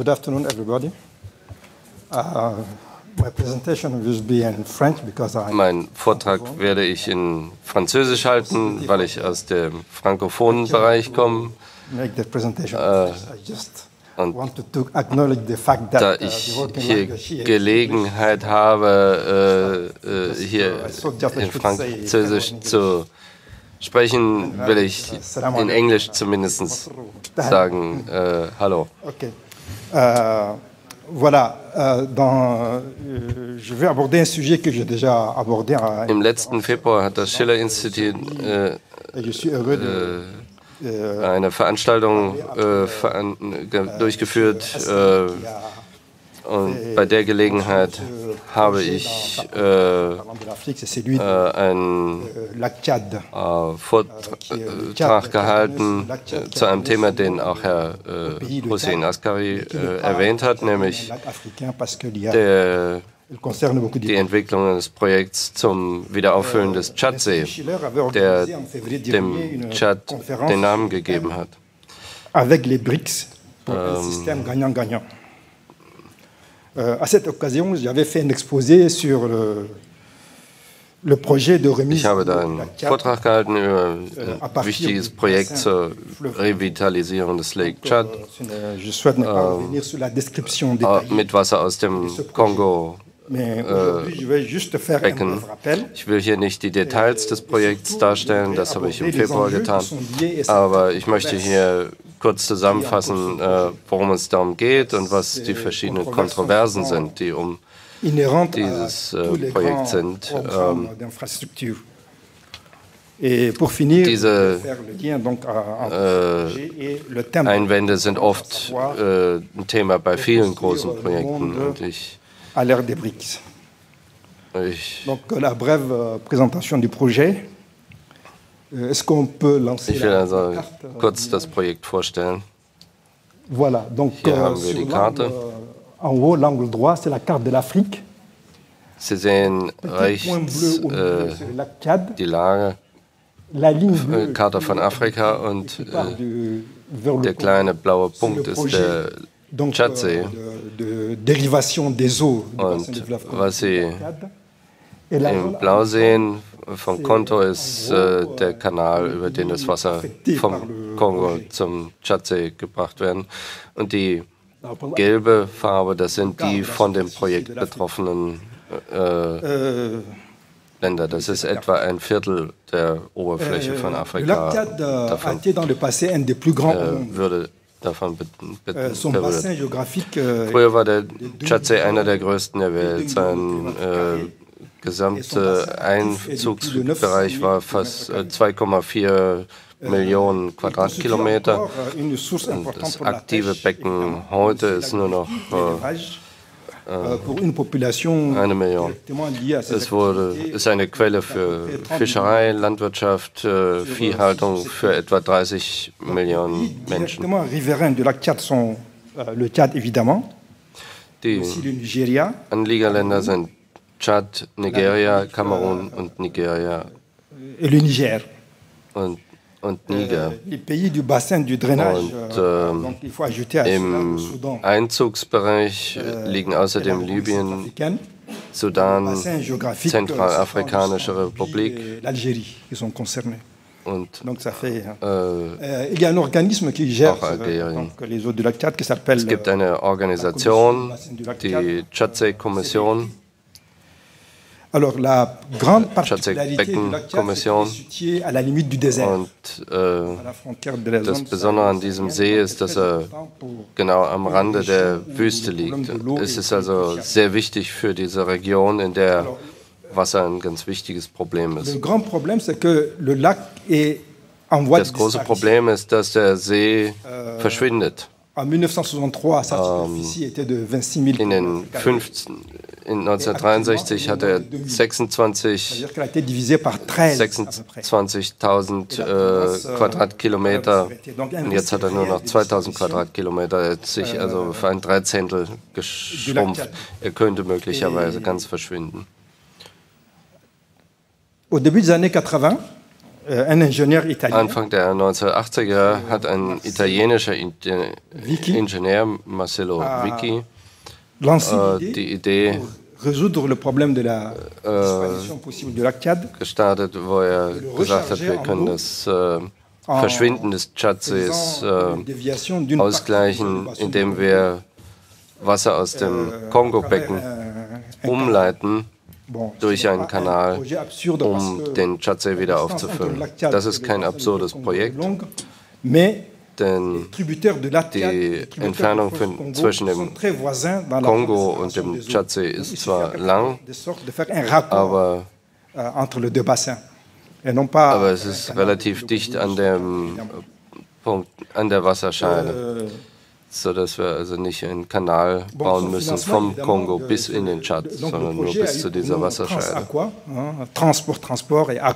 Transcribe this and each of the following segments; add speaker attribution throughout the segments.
Speaker 1: Good afternoon, everybody. My presentation will be in French because
Speaker 2: Mein Vortrag werde ich in Französisch halten, weil ich aus dem frankophonen Bereich komme. Da ich hier Gelegenheit habe, hier in Französisch zu sprechen, will ich in Englisch zumindest sagen, hallo.
Speaker 1: Okay. Voilà, je vais aborder un sujet que j'ai déjà abordé.
Speaker 2: Im letzten Februar hat das Schiller-Institut eine Veranstaltung durchgeführt und bei der Gelegenheit habe ich einen Vortrag gehalten zu einem Thema, den auch Herr Hossein Askari erwähnt hat, nämlich die Entwicklung des Projekts zum Wiederauffüllen des Tschadsee, der dem Tschad den Namen gegeben hat.
Speaker 1: Avec les BRICS, un système gagnant-gagnant. À cette occasion, j'avais fait un exposé sur le projet de remise.
Speaker 2: Ich habe da einen Vortrag gehalten über ein wichtiges Projekt zur Revitalisierung des Lake Tchad mit Wasser aus dem Kongo. Becken. Ich will hier nicht die Details des Projekts darstellen, das habe ich im Februar getan, aber ich möchte hier kurz zusammenfassen, worum es darum geht und was die verschiedenen Kontroversen sind, die um dieses Projekt sind. Diese Einwände sind oft ein Thema bei vielen großen Projekten und
Speaker 1: à l'ère des BRICS. Donc la brève présentation du projet. Est-ce qu'on peut lancer
Speaker 2: Ich will also kurz das Projekt vorstellen.
Speaker 1: Voilà, donc
Speaker 2: hier haben wir die Karte.
Speaker 1: En haut, l'angle droit, c'est la carte de l'Afrique.
Speaker 2: Sie sehen rechts die Lage, Karte von Afrika und der kleine blaue Punkt ist der Tschadsee. Und was Sie im Blau sehen vom Konto ist der Kanal, über den das Wasser vom Kongo zum Tschadsee gebracht werden. Und die gelbe Farbe, das sind die von dem Projekt betroffenen Länder. Das ist etwa ein Viertel der Oberfläche von Afrika. Davon würde davon berührt. Früher war der Tschadsee einer der größten der Welt. Sein gesamter Einzugsbereich war fast 2,4 Millionen Quadratkilometer. Und das aktive Becken heute ist nur noch 1 Million. Es ist eine Quelle für Fischerei, Landwirtschaft, Viehhaltung für etwa 30 Millionen Menschen. Die Anliegerländer sind Tschad, Nigeria, Kamerun und Nigeria. Und Niger. Und im Einzugsbereich liegen außerdem Libyen, Sudan, Zentralafrikanische Republik und auch Algerien. Es gibt eine Organisation, die Tschadsee-Kommission, Tschadsee-Becken-Kommission. Und das Besondere an diesem See ist, dass er genau am Rande der Wüste liegt. Es ist also sehr wichtig für diese Region, in der Wasser ein ganz wichtiges Problem ist. Das große Problem ist, dass der See verschwindet. In 1963 hat er 26.000 Quadratkilometer und jetzt hat er nur noch 2.000 Quadratkilometer. Er hat sich also für ein Dreizehntel geschrumpft. Er könnte möglicherweise ganz verschwinden.
Speaker 1: Au début des années 80,
Speaker 2: Anfang der 1980er hat ein italienischer Ingenieur, Marcello Vicky, die Idee gestartet, wo er gesagt hat, wir können das Verschwinden des Tschadsees ausgleichen, indem wir Wasser aus dem Kongo-Becken umleiten durch einen Kanal, um den Tschadsee wieder aufzufüllen. Das ist kein absurdes Projekt, denn die Entfernung zwischen dem Kongo und dem Tschadsee ist zwar lang, aber es ist relativ dicht an dem Punkt, an der Wasserscheide, sodass wir also nicht einen Kanal bauen müssen vom Kongo bis in den Tschad, sondern nur bis zu dieser Wasserscheide.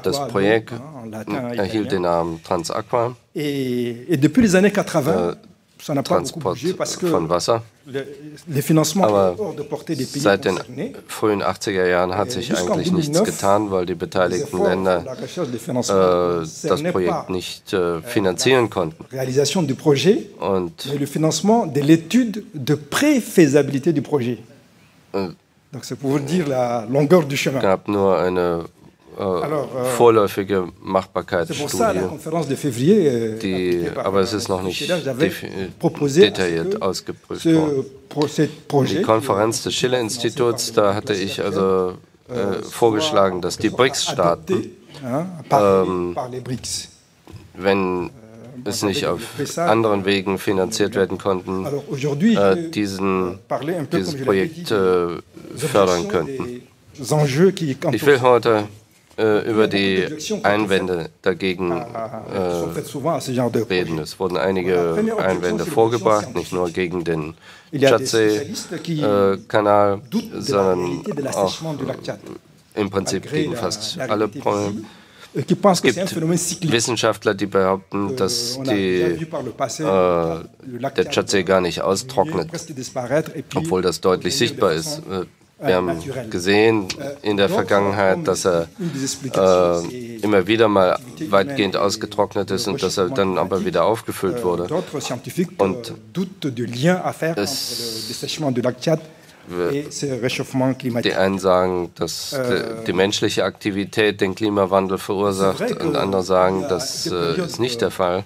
Speaker 2: Das Projekt erhielt den Namen Transaqua, Transport von Wasser. Aber seit den frühen 80er Jahren hat sich eigentlich nichts getan, weil die beteiligten Länder das Projekt nicht finanzieren konnten. Und es gab nur eine vorläufige Machbarkeitsstudie, aber es ist noch nicht detailliert ausgeprüft worden. Die Konferenz des Schiller-Instituts, da hatte ich also vorgeschlagen, dass die BRICS-Staaten, wenn es nicht auf anderen Wegen finanziert werden konnten, dieses Projekt fördern könnten. Ich will heute über die Einwände dagegen reden. Es wurden einige Einwände vorgebracht, nicht nur gegen den Tschadsee-Kanal, sondern auch im Prinzip gegen fast alle Probleme. Es gibt Wissenschaftler, die behaupten, dass der Tschadsee gar nicht austrocknet, obwohl das deutlich sichtbar ist. Wir haben gesehen in der Vergangenheit, dass er immer wieder mal weitgehend ausgetrocknet ist und dass er dann aber wieder aufgefüllt wurde. Und die einen sagen, dass die menschliche Aktivität den Klimawandel verursacht und andere sagen, das ist nicht der Fall.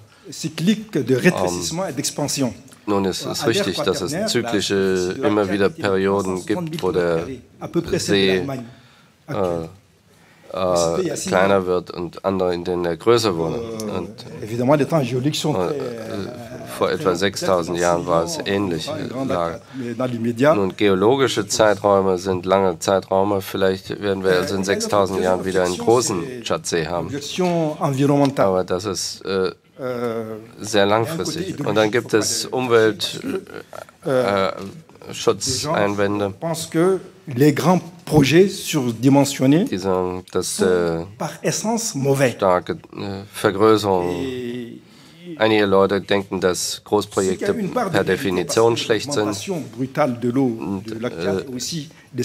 Speaker 2: Nun ist es richtig, dass es zyklische, immer wieder Perioden gibt, wo der See kleiner wird und andere, in denen er größer wurde. Und vor etwa 6.000 Jahren war es ähnlich. Nun, geologische Zeiträume sind lange Zeiträume. Vielleicht werden wir also in 6.000 Jahren wieder einen großen Tschadsee haben. Aber das ist sehr langfristig. Und dann gibt es Umweltschutzeinwände, die sagen, dass starke Vergrößerung. Einige Leute denken, dass Großprojekte per Definition schlecht sind. Und,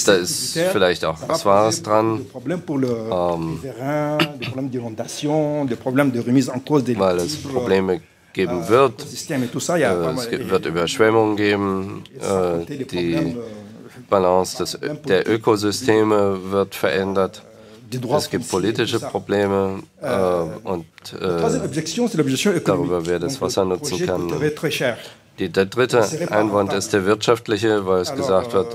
Speaker 2: da ist vielleicht auch was Wahres dran, weil es Probleme geben wird. Es wird Überschwemmungen geben, die Balance der Ökosysteme wird verändert. Es gibt politische Probleme und darüber, wer das Wasser nutzen kann. Der dritte Einwand ist der wirtschaftliche, weil es gesagt wird,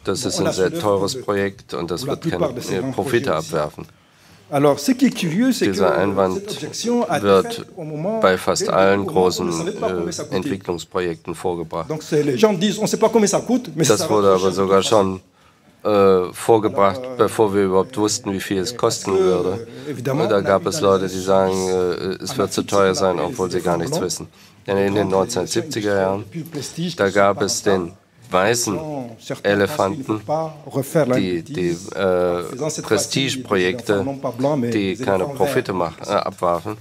Speaker 2: das ist ein sehr teures Projekt und das wird keine Profite abwerfen. Dieser Einwand wird bei fast allen großen Entwicklungsprojekten vorgebracht. Das wurde aber sogar schon vorgebracht, bevor wir überhaupt wussten, wie viel es kosten würde. Da gab es Leute, die sagen, es wird zu teuer sein, obwohl sie gar nichts wissen. Denn in den 1970er Jahren, da gab es den weißen Elefanten, die Prestigeprojekte, die keine Profite abwarfen.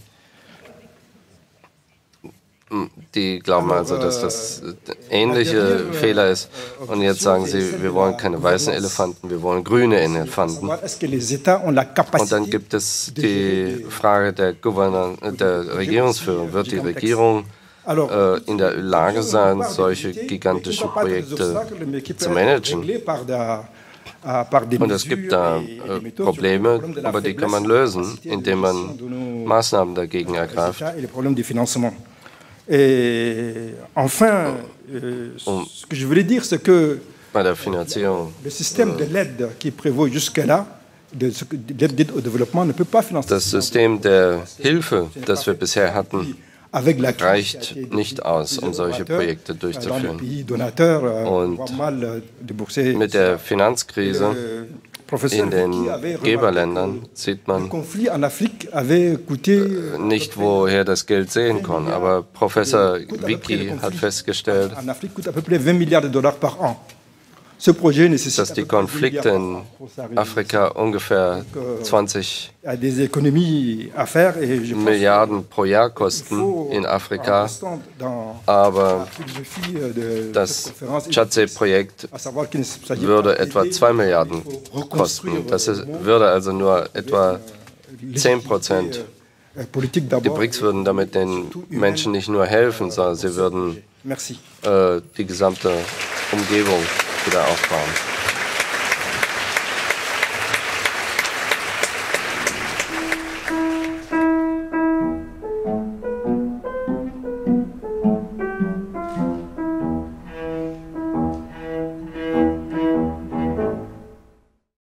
Speaker 2: Die glauben also, dass das ähnliche Fehler ist. Und jetzt sagen sie, wir wollen keine weißen Elefanten, wir wollen grüne Elefanten. Und dann gibt es die Frage der Regierungsführung. Wird die Regierung in der Lage sein, solche gigantischen Projekte zu managen? Und es gibt da Probleme, aber die kann man lösen, indem man Maßnahmen dagegen ergreift. Bei der Finanzierung. Das System der Hilfe, das wir bisher hatten, reicht nicht aus, um solche Projekte durchzuführen. Und mit der Finanzkrise in den Geberländern sieht man nicht, woher das Geld sehen kann. Aber Professor Vicky hat festgestellt, dass die Konflikte in Afrika ungefähr 20 Milliarden pro Jahr kosten in Afrika, aber das Tschadse-Projekt würde etwa 2 Milliarden kosten. Das würde also nur etwa 10%. Die BRICS würden damit den Menschen nicht nur helfen, sondern sie würden die gesamte Umgebung wieder aufbauen.